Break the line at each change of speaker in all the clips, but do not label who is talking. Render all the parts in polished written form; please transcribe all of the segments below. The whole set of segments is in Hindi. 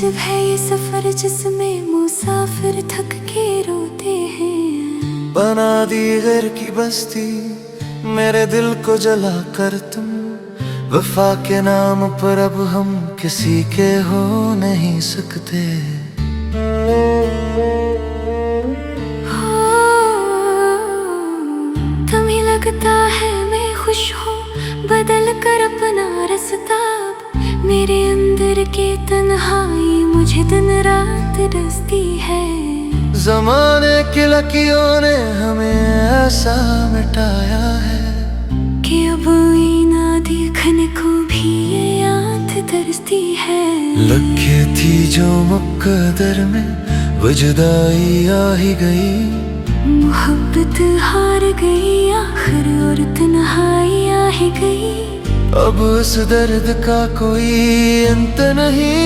अजब है ये सफर जिसमें मुसाफिर थक के रोते हैं।
बना दी घर की बस्ती मेरे दिल को जला कर तुम, वफा के नाम पर अब हम किसी के हो नहीं सकते।
तुम्हें लगता है मैं खुश हूँ बदल कर अपना रास्ता, मेरे अंदर के तन्हाई मुझे दिन रात डसती है।
ज़माने की लकीरों ने हमें ऐसा मिटाया है
कि अब ना देखने को भी ये याद तरसती है।
लगे थी जो मुकद्दर में वो जुदाई आ ही गई,
मोहब्बत हार गई आखिर और तन्हाई आ ही गई।
अब उस दर्द का कोई अंत नहीं,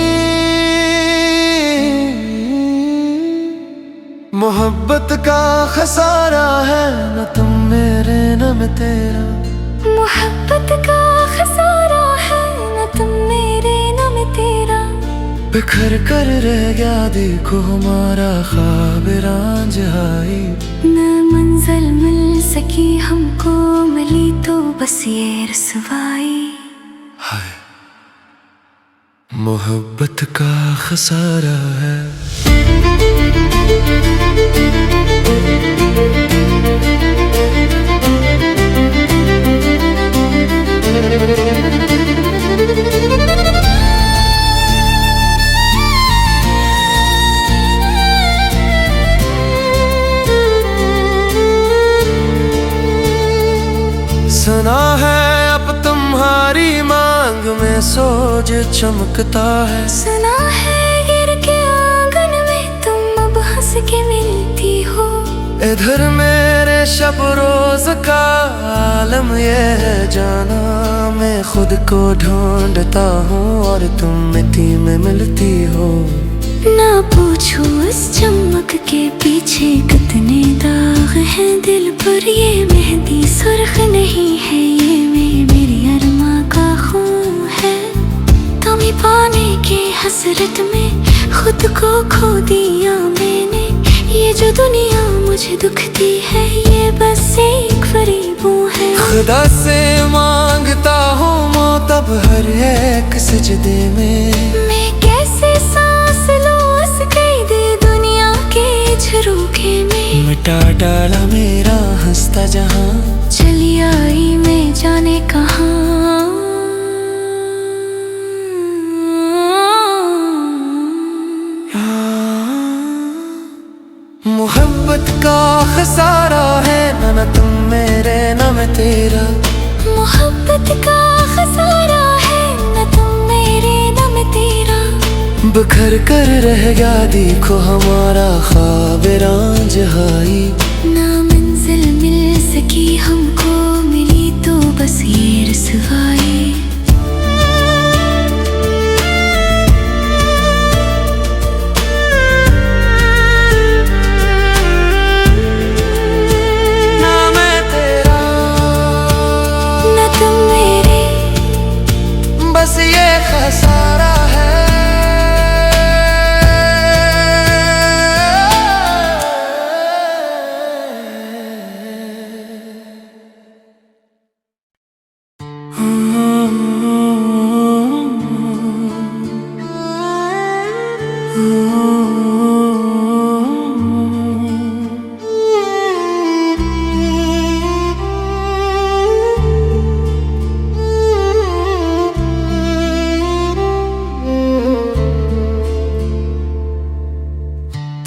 मोहब्बत का खसारा है न तुम मेरे न मैं तेरा।
मोहब्बत का खसारा है न तुम मेरे न मैं तेरा।
बिखर कर रह गया देखो हमारा ख्वाब रांझाई,
न मंजिल मिल सकी हमको मिली तो बस ये रसवाई।
हाय मोहब्बत का खसारा है। सुना है अब तुम्हारी मांग में सोज चमकता है।
सुना है गिर के आंगन में तुम अब हंस के मिलती हो।
इधर मेरे शब रोज का आलम ये है जाना, मैं खुद को ढूंढता हूँ और तुम मिट्टी में मिलती हो।
ना पूछो इस चमक के पीछे कितने दाग हैं दिल पर, ये मेहंदी सुर्ख नहीं है ये मेरी अरमा का खून है। तुम्हें पाने के हसरत में खुद को खो दिया मैंने, ये जो दुनिया मुझे दुखती है ये बस एक फरीबों है।
खुदा से मांगता हूँ मौत अब हर एक सजदे में,
मैं कैसे सांस लूं इस कैदे दुनिया के झरोखे में।
मिटा डाला मेरा हंसता जहां,
चली आई मैं जाने कहाँ।
मोहब्बत का खसारा है न तुम मेरे न मैं तेरा।
मोहब्बत का खसारा है न तुम मेरे न मैं तेरा।
बिखर कर रह गया देखो हमारा ख्वाब रांझाई,
ना मंजिल मिल सकी हमको मिली तो बस ये रसवाई।
ना मैं तेरा
न तुम मेरे,
बस ये खसारा है।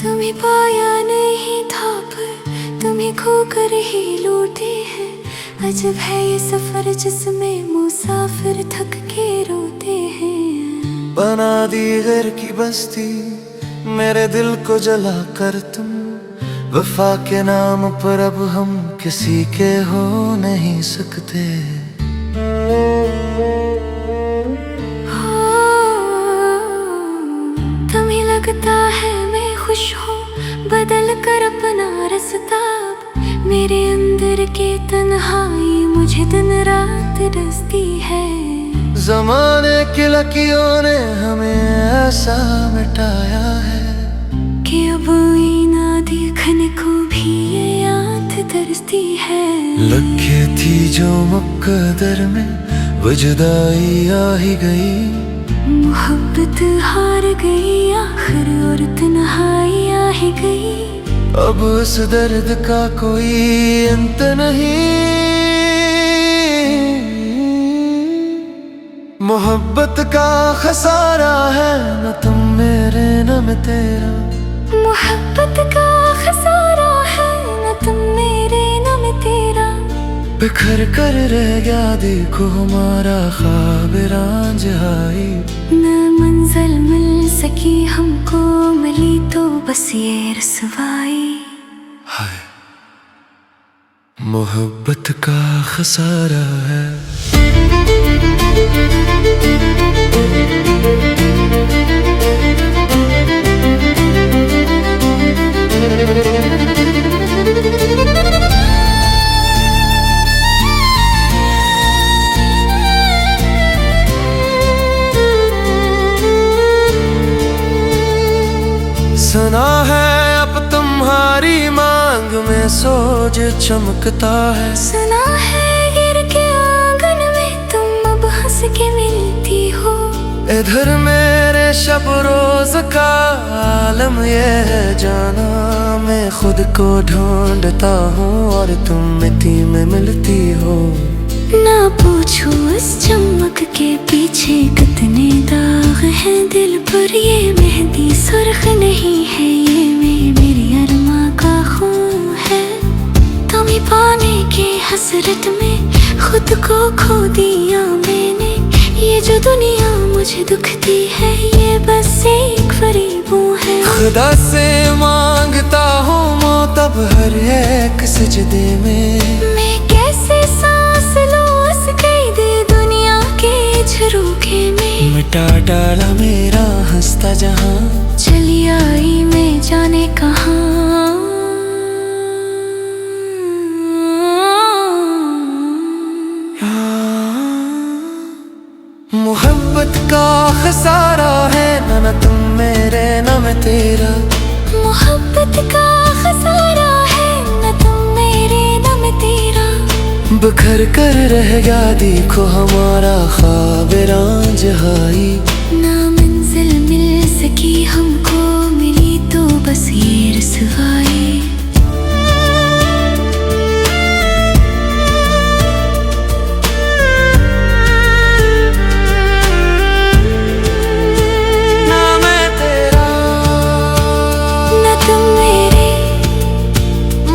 तुम्हें पाया नहीं था पर तुम्हें खोकर ही लौटे हैं। अजब है ये सफर जिसमें मुसाफिर थक के रोते हैं।
बना दी घर की बस्ती मेरे दिल को जला कर तुम, वफा के नाम पर अब हम किसी के हो नहीं सकते।
तुम्हें लगता है मैं खुश हूँ बदल कर अपना रास्ता, मेरे अंदर के तन्हाई मुझे दिन रात डसती है।
जमाने की लकीरों ने हमें ऐसा मिटाया है
कि अब ना देखने को भी ये याद तरसती है।
लगे थी जो मुकद्दर में वो जुदाई आ ही गई,
मोहब्बत हार गई आखिर और तन्हाई आ ही गई।
अब उस दर्द का कोई अंत नहीं। मोहब्बत का खसारा है न तुम मेरे न मैं तेरा।
मोहब्बत का खसारा है न तुम मेरे न मैं तेरा।
बिखर कर रह गया देखो हमारा ख्वाब रांझाई।
न मंजिल मिल सकी हमको, मिली तो बस ये रसवाई।
हाय मोहब्बत का खसारा है। सुना है अब तुम्हारी मांग में सोज चमकता है।
सुना है गिर के आंगन में तुम अब हंस के मिलती हो।
इधर मेरे शब रोज का आलम ये है जाना, मैं खुद को ढूंढता हूँ और तुम मिट्टी में मिलती हो।
ना पूछो इस चमक के पीछे कितने दाग हैं दिल पर, ये मेहंदी सुर्ख नहीं है, ये मेरी अरमा का खून है। तुम्हें पाने के हसरत में खुद को खो दिया मैंने, ये जो दुनिया मुझे दुखती है ये बस एक फरेबों है।
खुदा से मांगता हूँ मौत अब हर एक सजदे में।
मैं कैसे सांस लूं इस कैदे दुनिया के झरोखे में।
मिटा डाला मेरा हंसता जहां,
चली आई मैं जाने कहाँ।
मोहब्बत का खसारा है न तुम मेरे न मैं तेरा।
मोहब्बत का खसारा है न तुम मेरे न मैं तेरा।
बिखर कर रह गया देखो हमारा ख्वाब रांझाई।
ना मंजिल मिल सकी हमको, मिली तो बस ये रसवाई।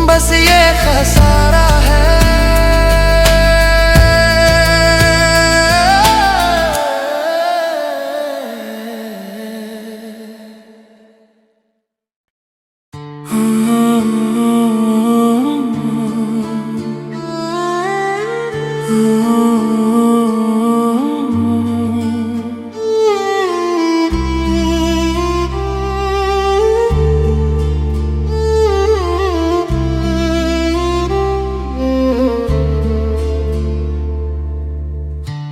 बस ये खसारा है।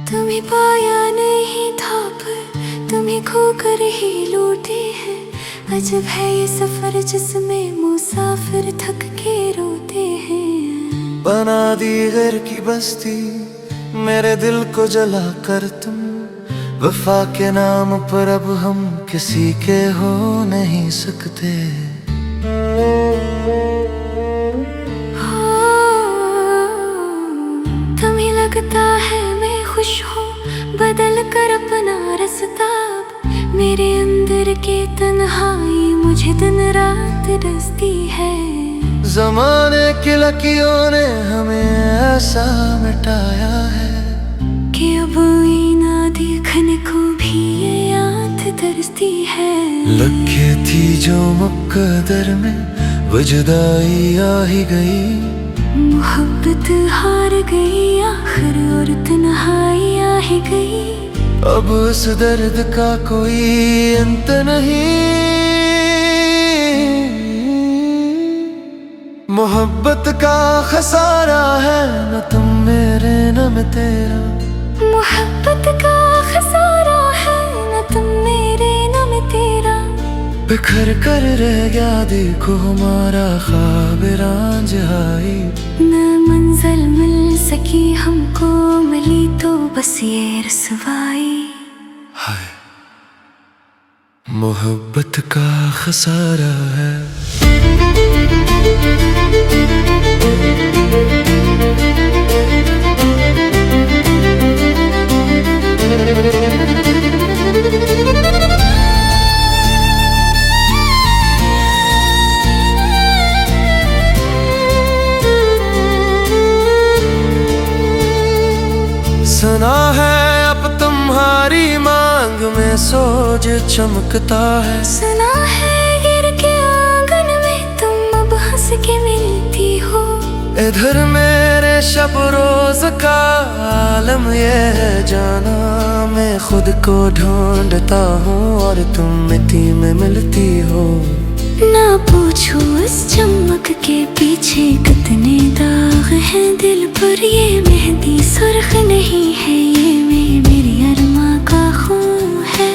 तुम्हें पाया नहीं था पर तुम्हें खोकर ही लौटे हैं। अजब है ये सफर जिसमें मुसाफिर थक के रोते हैं।
बना दी घर की बस्ती मेरे दिल को जला कर तुम, वफा के नाम पर अब हम किसी के हो नहीं सकते।
तुम्हें लगता है मैं खुश हूँ बदल कर अपना रास्ता। मेरे अंदर के तन्हाई मुझे दिन रात डसती है।
जमाने की लकीरों ने हमें ऐसा मिटाया है
कि अब ना देखने को भी ये याद तरसती है।
लगे थी जो मुकद्दर में वो जुदाई आ ही गई।
मोहब्बत हार गई आखिर और तन्हाई आ ही गई।
अब उस दर्द का कोई अंत नहीं। मोहब्बत का खसारा है न तुम मेरे न मैं तेरा।
मोहब्बत का
बिखर कर रह गया देखो हमारा ख्वाब रांझाई।
न मंजिल मिल सकी हमको, मिली तो बस ये रसवाई।
हाय मोहब्बत का खसारा है। सुना है अब तुम्हारी मांग में सोज चमकता है।
सुना है गिर के आंगन में तुम अब हंस के मिलती हो।
इधर मेरे शब रोज का आलम ये है जाना, मैं खुद को ढूंढता हूँ और तुम मिट्टी में मिलती हो।
ना पूछो इस चमक के पीछे कितने दाग हैं दिल पर, ये मेहंदी सुर्ख नहीं है, ये मेरी अरमा का खून है।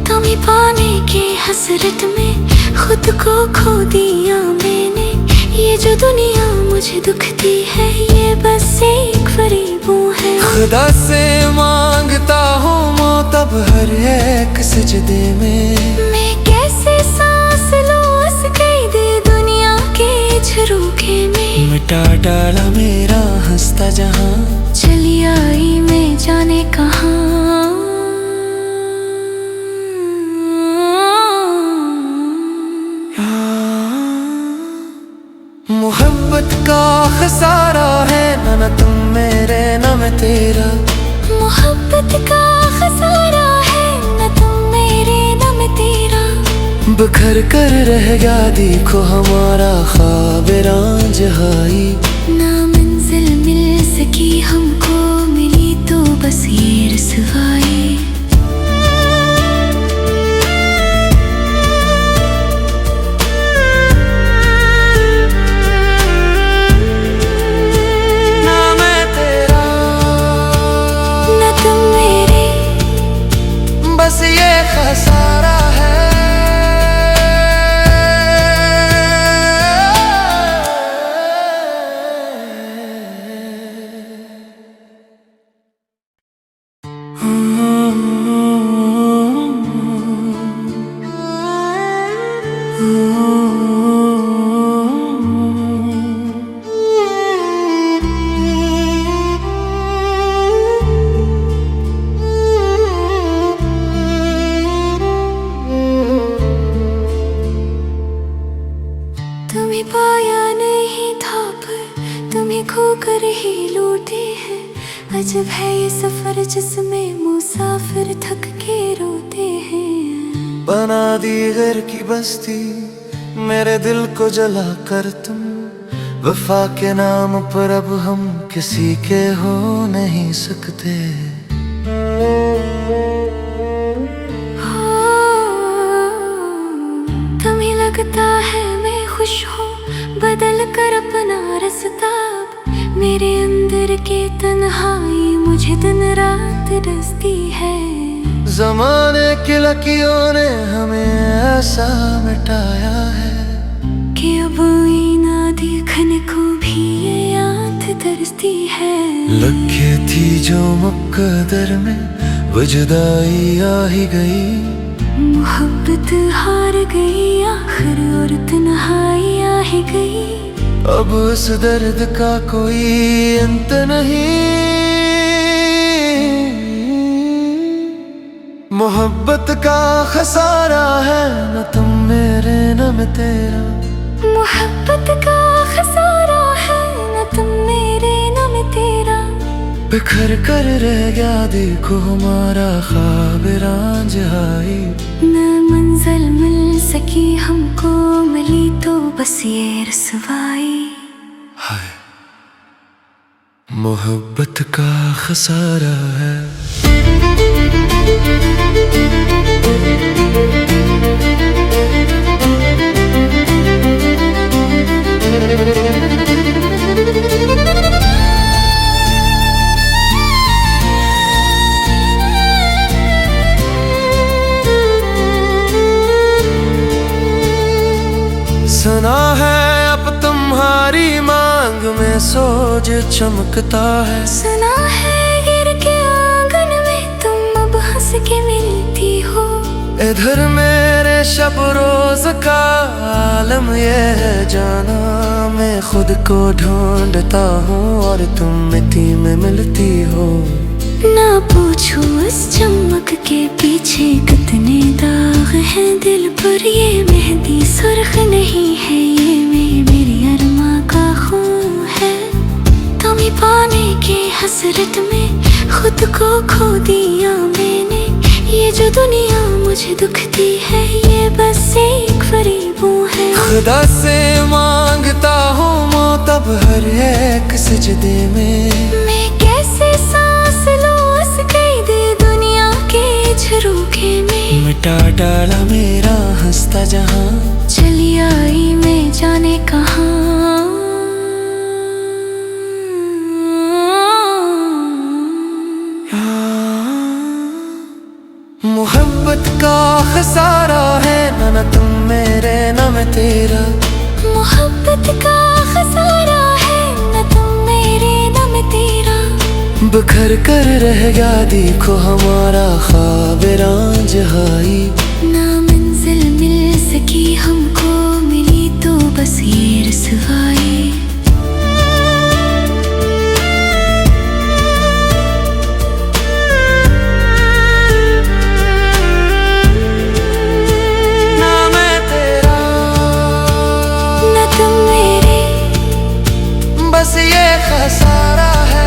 तुम्हें पाने के हसरत में खुद को खो दिया मैंने, ये जो दुनिया मुझे दुखती है ये बस एक फरेबों है।
खुदा से मांगता हूँ मौत अब हर एक सजदे में,
मैं कैसे सांस लूं इस कैदे दुनिया के झरोखे में।
मिटा डाला मेरा हंसता जहां,
चली आई मैं जाने कहाँ।
मोहब्बत का खसारा है ना तुम मेरे ना मैं तेरा।
मोहब्बत का खसारा है न तुम मेरे न मैं तेरा।
बिखर कर रह गया देखो हमारा ख्वाब रांझाई।
ना मंजिल मिल सकी हमको, मिली तो बस ये रसवाई।
बस ये खसारा है।
तुम्हें पाया नहीं था पर तुम्हें खोकर ही लौटे हैं। अजब है ये सफर जिसमें मुसाफिर थक के रोते हैं।
बना दी घर की बस्ती मेरे दिल को जला कर तुम, वफा के नाम पर अब हम किसी के हो नहीं सकते।
तुम्हें लगता है मैं खुश हूँ बदल कर अपना रास्ता, मेरे अंदर के तन्हाई मुझे दिन रात डसती है।
ज़माने की लकीरों ने हमें ऐसा मिटाया है
कि अब ना देखने को भी ये याद तरसती है।
लगे थी जो मुकद्दर में वो जुदाई आ ही गई,
मोहब्बत हार गई आखिर और तन्हाई आ ही गई।
अब उस दर्द का कोई अंत नहीं। मोहब्बत का खसारा है न तुम मेरे न मैं तेरा।
मोहब्बत का खसारा है न तुम मेरे न मैं तेरा।
बिखर कर रह गया देखो हमारा ख्वाब रांझाई।
न मंजिल मिल सकी हमको, मिली तो बस ये रसवाई।
हाय मोहब्बत का खसारा है। सुना है अब तुम्हारी मांग में सोज चमकता है।
सुना है गिर के आंगन में तुम अब हंस के मिलती हो।
इधर मेरे शब रोज का आलम ये है जाना, मैं खुद को ढूंढता हूँ और तुम मिट्टी में मिलती हो।
ना पूछो इस चमक के पीछे कितने दाग हैं दिल पर, ये मेहंदी सुर्ख नहीं है, ये मेरी अरमा का खून है। तुम्हें पाने के हसरत में खुद को खो दिया मैंने, ये जो दुनिया मुझे दुखती है ये बस एक फरेबू है।
खुदा से मांगता हूँ मौत अब हर एक सजदे में,
मैं कैसे सांस लूं इस कैदे दुनिया के झरोखे में।
मिटा डाला मेरा हंसता जहां,
चली आई मैं जाने कहाँ।
मोहब्बत का खसारा है ना तुम मेरे ना मैं तेरा।
मोहब्बत का खसारा है न तुम मेरे न मैं तेरा।
बिखर कर रह गया देखो हमारा ख्वाब रांझाई,
ना मंजिल मिल सकी हमको, मिली तो बस ये रसवाई।
बस ये खसारा है।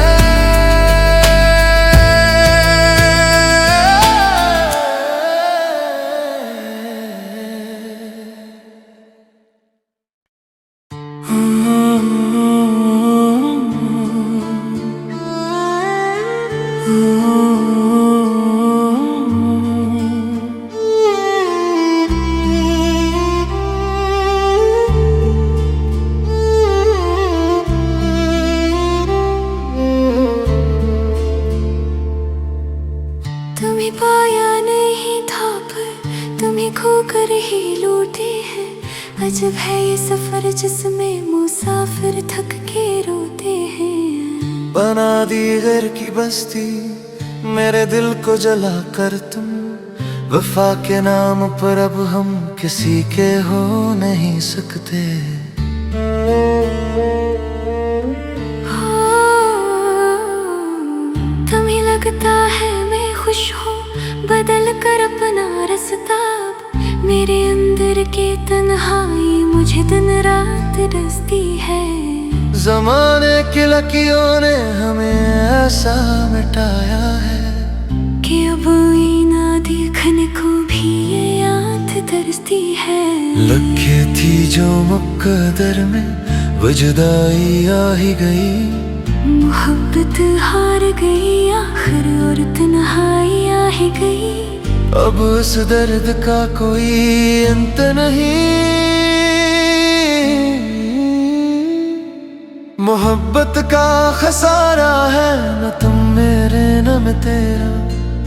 तुम्हें पाया नहीं था पर तुम्हें खोकर ही लौटे हैं। अजब है ये सफर जिसमें मुसाफिर थक के रोते हैं।
बना दी घर की बस्ती मेरे दिल को जला कर तुम, वफा के नाम पर अब हम किसी के हो नहीं सकते।
तुम्हें लगता है मैं खुश हूँ बदल कर अपना रास्ता, मेरे अंदर के तन्हाई मुझे दिन रात डसती है।
जमाने की लकीरों ने हमें ऐसा मिटाया है
कि अब ना देखने को भी ये याद तरसती है।
लगे थी जो मुकद्दर में वो जुदाई आ ही गई,
मोहब्बत हार गई आखिर और तन्हाई आ ही गई।
अब उस दर्द का कोई अंत नहीं। मोहब्बत का खसारा है न तुम मेरे न मैं तेरा।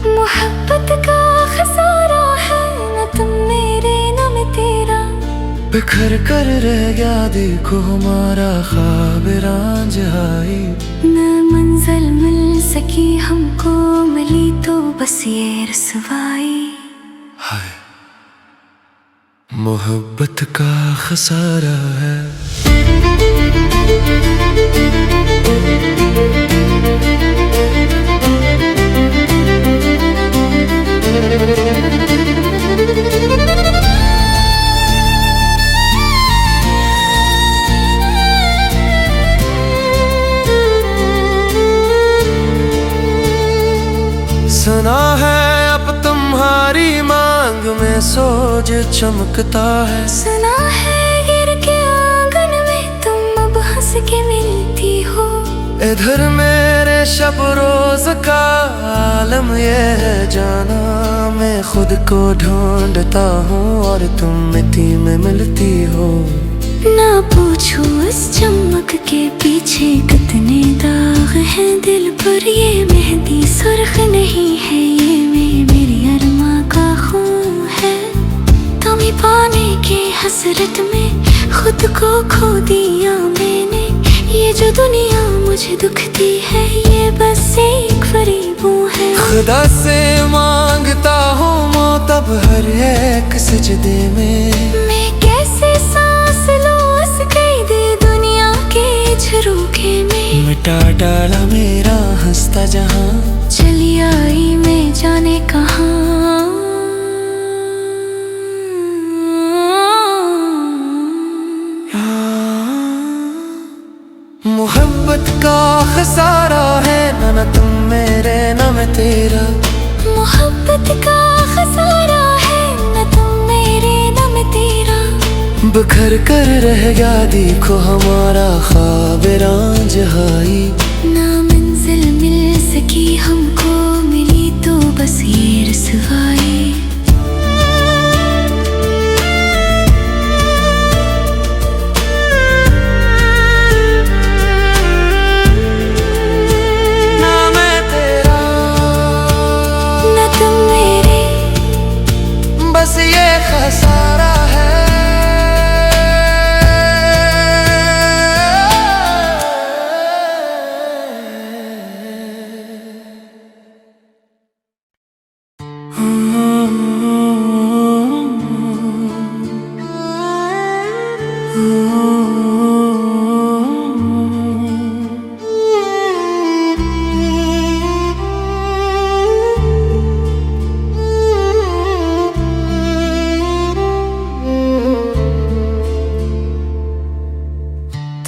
मोहब्बत का खसारा है न तुम मेरे न मैं तेरा।
बिखर कर रह गया देखो हमारा ख्वाब रांझाई,
न मंजिल मिल सकी हमको, मिली तो बस ये रसवाई।
हाय मोहब्बत का खसारा है। सुना है अब तुम्हारी मांग में सोज चमकता है।
सुना है गिर के आंगन में तुम अब हंस के मिलती हो।
इधर मेरे शब रोज का आलम ये है जाना, मैं खुद को ढूंढता हूँ और तुम मिट्टी में मिलती हो।
ना पूछो इस चमक के पीछे कितने दाग हैं दिल पर, ये मेहंदी सुर्ख नहीं है, ये मेरी अरमा का खून है। तुम्हें पाने के हसरत में खुद को खो दिया मैंने। ये जो दुनिया मुझे दुखती है, ये बस एक फरेबों है।
खुदा से मांगता हूँ मौत अब हर एक सजदे में।
मैं कैसे सांस लूं इस कैदे दुनिया के झरोखे में।
मिटा डाला मेरा हंसता जहां,
चली आई मैं जाने कहाँ।
मोहब्बत का खसारा है, न तुम मेरे न मैं तेरा।
मोहब्बत का खसारा है, न तुम मेरे न मैं तेरा।
बिखर कर रह गया देखो हमारा ख्वाब रांझाई।
ना मंजिल मिल सकी हमको, मिली तो बस ये रसवाई।
बस ये खसारा है।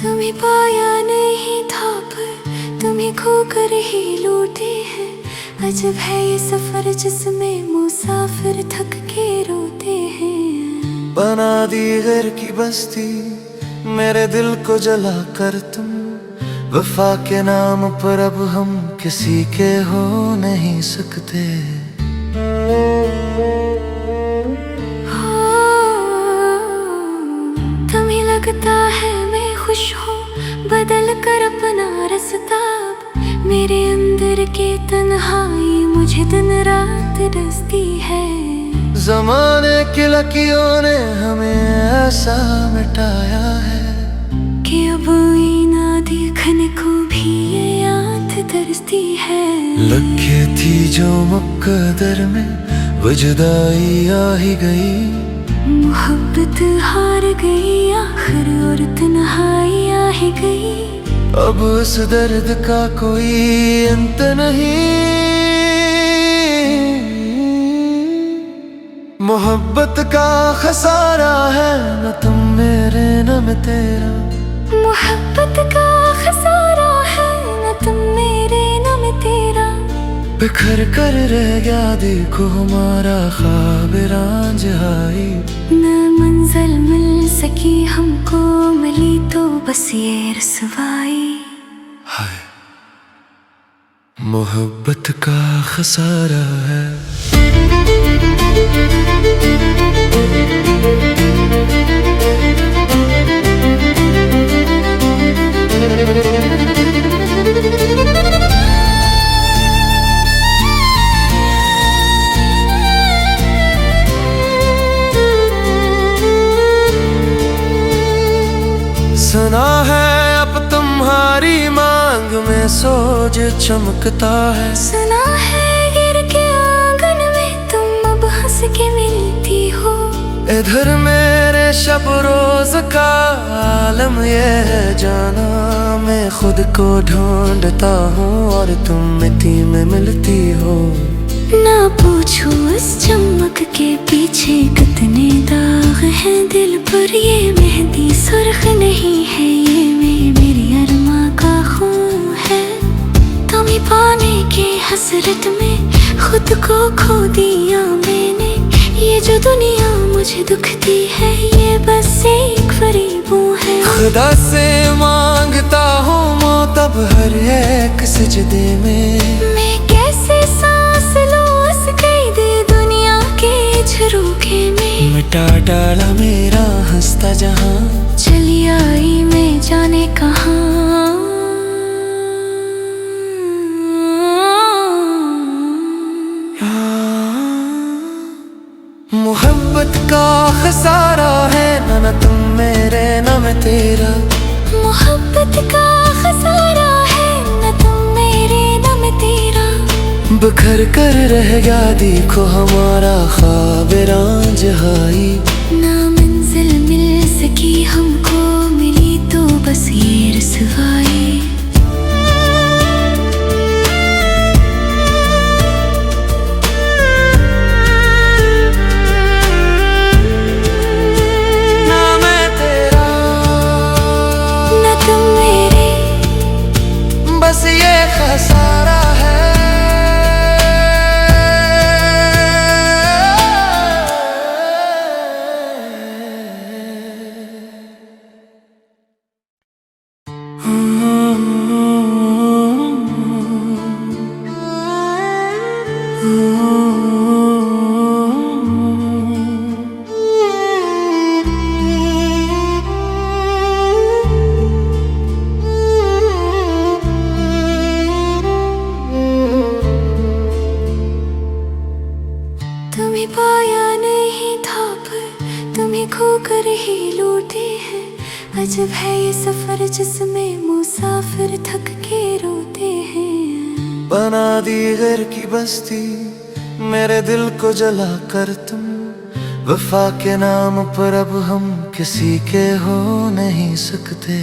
तुम्हें पाया नहीं था पर तुम्हें खोकर ही लौटे हैं। अजब है ये सफर जिसमें मुसाफिर थक के रोते हैं।
बना दी घर की बस्ती मेरे दिल को जला कर तुम। वफा के नाम पर अब हम किसी के हो नहीं सकते।
तुम्हें लगता है मैं खुश हूँ, बदल कर अपना रास्ता। मेरे अंदर के तन्हाई मुझे दिन रात डसती है।
ज़माने की लकीरों ने हमें ऐसा मिटाया है
कि अब ना देखने को भी ये याद तरसती है।
लगे थी जो मुकद्दर में वो जुदाई आ ही गई।
मोहब्बत हार गई आखिर और तन्हाई आ ही गई।
अब उस दर्द का कोई अंत नहीं। मोहब्बत का खसारा है, न तुम मेरे न मैं तेरा।
मोहब्बत का खसारा है, न तुम मेरे न मैं तेरा।
बिखर कर रह गया देखो हमारा ख्वाब रांझाई।
न मंजिल मिल सकी हमको, मिली तो बस ये रसवाई।
हाय मोहब्बत का खसारा है। सुना है अब तुम्हारी मांग में सोज चमकता है।
सुना है गिर के आंगन में तुम अब हंस के मिलती हो।
इधर मेरे शब रोज का आलम ये है जाना। मैं खुद को ढूंढता हूँ और तुम मिट्टी में मिलती हो।
ना पूछो इस चमक के पीछे कितने दाग हैं दिल पर। ये मेहंदी सुर्ख नहीं है, ये मेरी अरमा का खून है। तुम्हें पाने के हसरत में खुद को खो दिया मैंने। ये जो दुनिया मुझे दुखती है, ये बस एक फरेबों है।
खुदा से मांगता हूँ मौत अब हर एक सजदे में।
मैं कैसे सांस लूं इस कैदे दुनिया के झरोखे में।
मिटा डाला मेरा हंसता जहां,
चली आई मैं जाने कहाँ।
मोहब्बत का खसारा है, न तुम मेरे न मैं तेरा।
मोहब्बत का खसारा है, न तुम मेरे न मैं तेरा।
बिखर कर रह गया देखो हमारा ख्वाब रांझाई।
ना मंजिल मिल सकी हमको, मिली तो बस ये रसवाई।
बस ये खसारा है।
तुम्हें पाया नहीं था पर तुम्हें खोकर ही लौटे हैं। अजब है ये सफर जिसमें मुसाफिर थक के रोते हैं।
बना दी घर की बस्ती मेरे दिल को जला कर तुम। वफा के नाम पर अब हम किसी के हो नहीं सकते।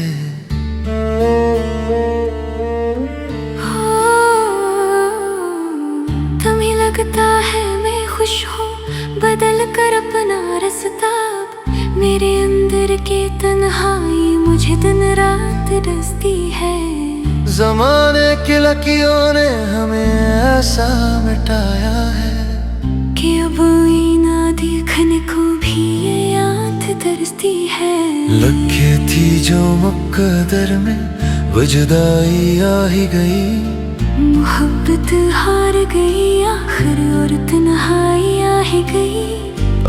तुम्हें लगता है मैं खुश हूँ, बदल कर अपना रास्ता। मेरे अंदर के तन्हाई मुझे दिन रात डसती है।
ज़माने की लकीरों ने हमें ऐसा मिटाया है
कि अब ना देखने को भी ये याद तरसती है।
लगे थी जो मुकद्दर में वो जुदाई आ ही गई।
मोहब्बत हार गई आखिर और तन्हाई आ ही गई।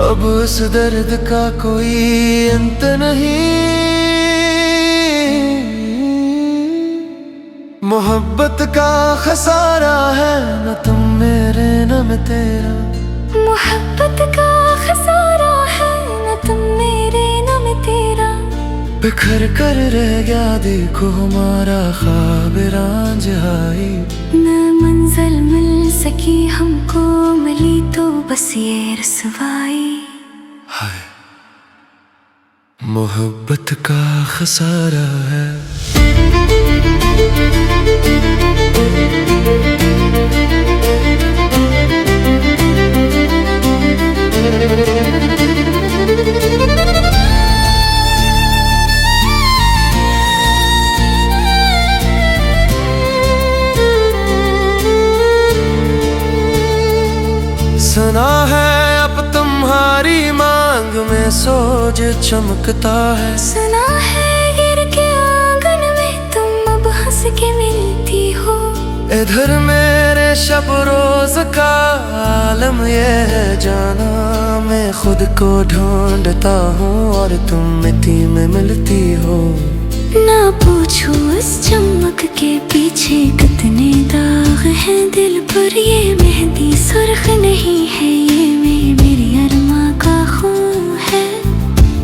अब उस दर्द का कोई अंत नहीं। मोहब्बत का खसारा है, न तुम मेरे न मैं तेरा।
मोहब्बत का खसारा है, न तुम मेरे न मैं तेरा।
बिखर कर रह गया देखो हमारा ख्वाब रांझाई।
न मंजिल मिल सकी हमको, मिली तो बस ये रसवाई।
हाय मोहब्बत का खसारा है। सुना है अब तुम्हारी मांग में सोज चमकता है।
सुना है गिर के आंगन में तुम अब हंस के मिलती हो।
इधर मेरे शब रोज का आलम ये है जाना। मैं खुद को ढूंढता हूँ और तुम मिट्टी में मिलती हो।
ना पूछो इस चमक के पीछे कितने दाग हैं दिल पर। ये मेहंदी सुर्ख नहीं है, ये मेरी अरमा का खून है।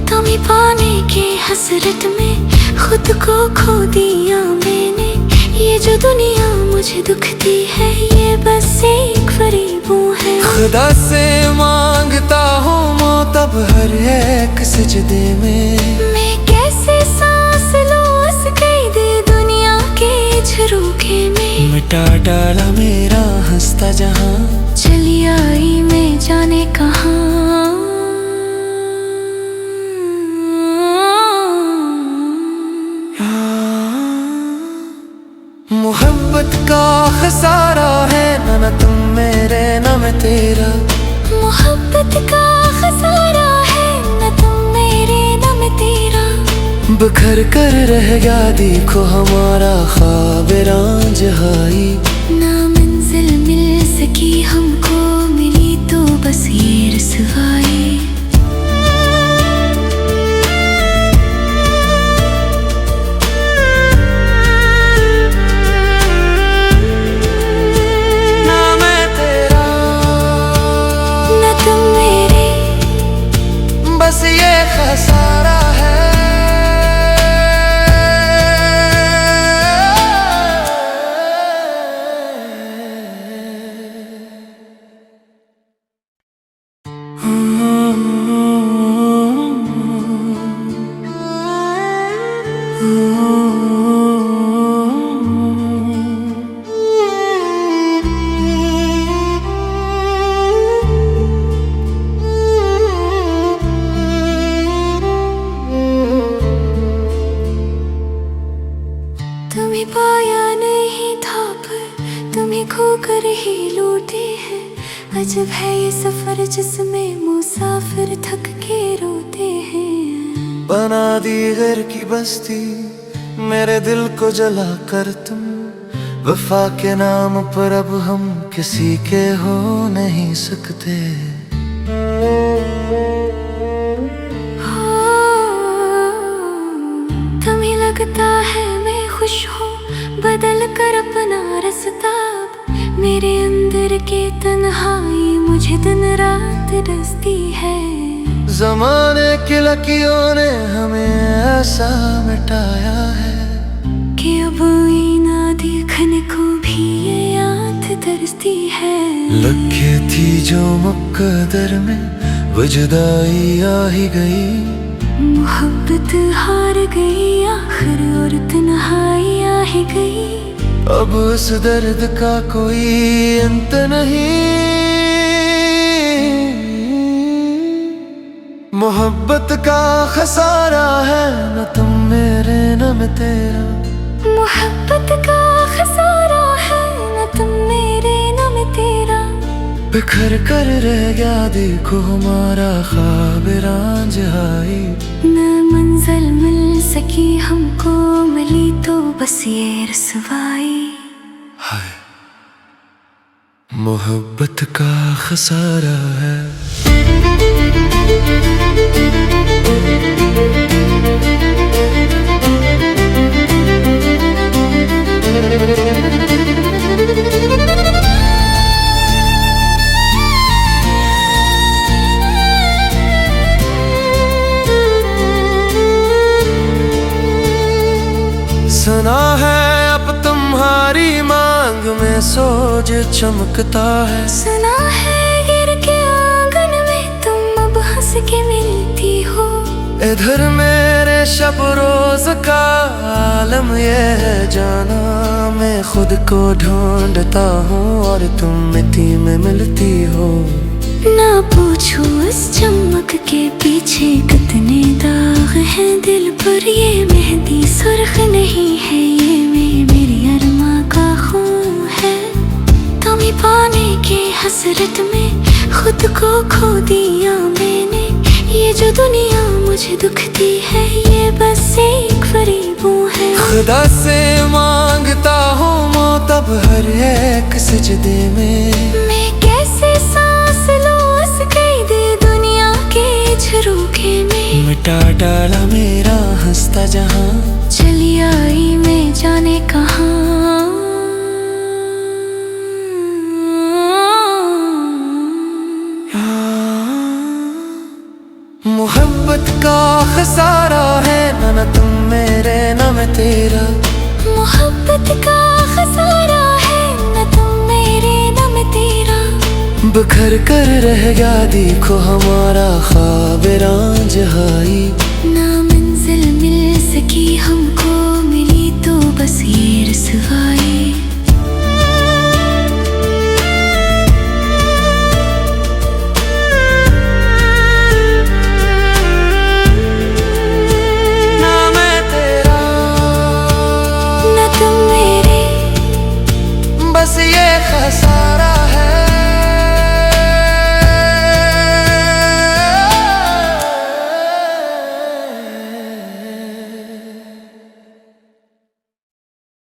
तुम्हें पाने के हसरत में खुद को खो दिया मैंने। ये जो दुनिया मुझे दुखती है, ये बस एक फरीबों है।
खुदा से मांगता हूँ मौत अब हर एक सजदे में।
मैं कैसे सांस लूं इस कैदे दुनिया के झरोखे में।
मिटा डाला मेरा हंसता जहां,
चली आई मैं जाने कहाँ।
मोहब्बत का खसारा है, न तुम मेरे न मैं तेरा।
मोहब्बत का खसारा है, न तुम मेरे न मैं तेरा।
बिखर कर रह गया देखो हमारा ख्वाब रांझाई।
ना मंजिल मिल सकी हमको, मिली तो बस ये रसवाई।
बस ये खसारा है।
तुम्हें पाया नहीं था पर तुम्हें खोकर ही लौटे हैं। अजब है ये सफर जिसमें मुसाफिर थक के रोते हैं।
बना दी घर की बस्ती मेरे दिल को जला कर तुम, वफा के नाम पर अब हम किसी के हो नहीं सकते।
तुम्हें लगता है मैं खुश हूँ बदल कर अपना रास्ता। मेरे अंदर के तन्हाई मुझे दिन रात डसती है।
जमाने की लकीरों ने हमें ऐसा मिटाया है
कि अब ना देखने को भी ये याद तरसती है।
लगे थी जो मुकद्दर में वो जुदाई आ ही गई।
मोहब्बत हार गई आखिर और तन्हाई आ ही गई।
अब उस दर्द का कोई अंत नहीं। मोहब्बत का खसारा है न तुम मेरे न मैं तेरा।
मोहब्बत का खसारा है न तुम मेरे न मैं तेरा।
बिखर कर रह गया देखो हमारा ख्वाब रांझाई।
न मंजिल मिल सकी हमको मिली तो बस ये रसवाई।
हाय मोहब्बत का खसारा है। सुना है अब तुम्हारी मांग में सोज चमकता है।
सुना है गिर के आंगन में तुम अब हंस के मिलती हो।
इधर मेरे शब रोज का आलम ये है जाना। मैं खुद को ढूंढता हूँ और तुम मिट्टी में मिलती हो।
ना पूछो इस चमक के पीछे कितने दाग हैं दिल पर। ये मेहंदी सुर्ख नहीं है ये मेरी अरमा का खून है। तुम्हें पाने के हसरत में खुद को खो दिया मैंने। ये जो दुनिया मुझे दुखती है ये बस एक फरेबू है।
खुदा से मांगता हूँ मौत अब हर एक सजदे में।
मैं कैसे सांस लूं इस कैदे दुनिया के झरोखे में।
मिटा डाला मेरा हंसता जहां।
चली आई मैं जाने कहाँ।
मोहब्बत का खसारा है न तुम मेरे न मैं तेरा।
मोहब्बत का खसारा है न तुम मेरे न मैं तेरा।
बिखर कर रह गया देखो हमारा ख्वाब रांझाई।
ना मंजिल मिल सकी हमको मिली तो बस ये रसवाई।
ना मैं तेरा
न तुम मेरे
बस ये खसारा।